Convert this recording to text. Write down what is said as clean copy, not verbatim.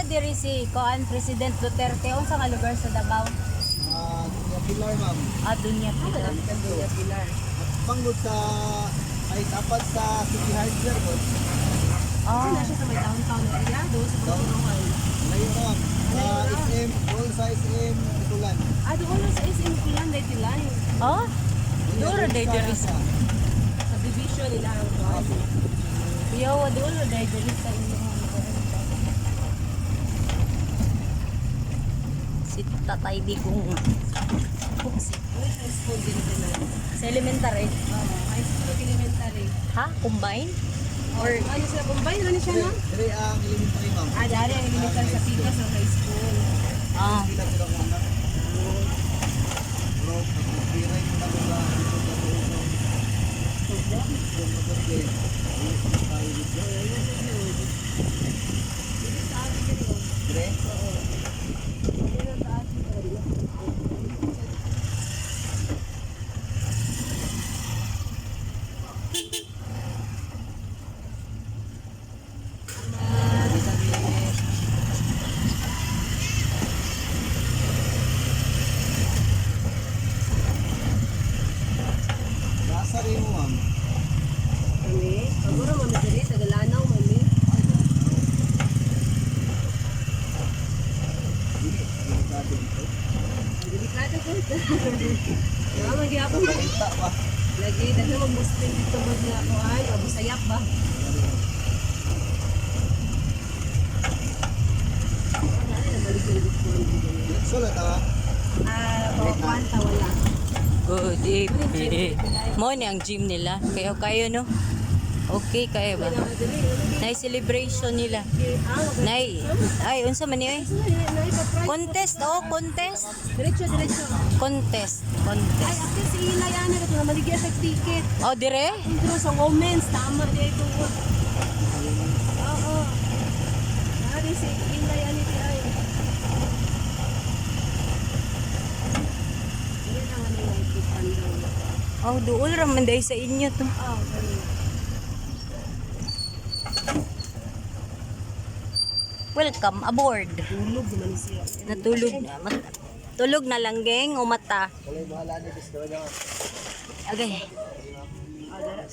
diri si Koan President Duterte unsa nga lugar sa Davao? Dunya Pilar, ma'am. Dunya Pilar. Dunya Pilar. Pangod sa ay tapat sa City Hardware ko. Oh. Siya sa may downtown area, doon sa Pagkuruan. Layo, ma'am. SM, all sa SM, Itulan. Doon lang sa SM Kulan, dahil sila. Oh? Duro diri sa. Sa division nila ang kuhan. Yo, duro diri sa inyong si Tatay Digong. High school din sila. Sa elementary. High school, elementary. Ha? Combine? Or ano sila, combine? Ano siya na? Dire ang elementary, ma'am. Dari ang elementary sa Pikas sa high school. Sila sila kung anak. Bro, pagpiray mo na mga ito na ito. Kung maganda, tayo dito. Dire? Nasa rin mo, ma'am. Kami, siguro mami diri, Tagalanaw, mami. Delikado dito. Delikado ko. Magyapon ba? Balita pa. Lagi, dahil mag-Muslim dito mo na kuhan, Abusayap ba? Sulat ah. Kuhan, wala. Good evening. Mo ni ang gym nila. Kayo no? Okay kayo ba? Nay celebration nila. Nay, ay unsa man ni oy? Contest contest. Diretso. Contest. Ay, after si Ila yan, ito na maligyan sa ticket. Oh, dire? Intro sa women's, tama dito. Oo. Dari si Ila yan ito ay. Hindi naman nila ikipan daw. Oh, duol ra man dai sa inyo to. Ganun. Welcome aboard. Tulog naman siya. Natulog na. Tulog na lang geng o mata. Walay bahala ni Gusto na. Okay. Ah, dara.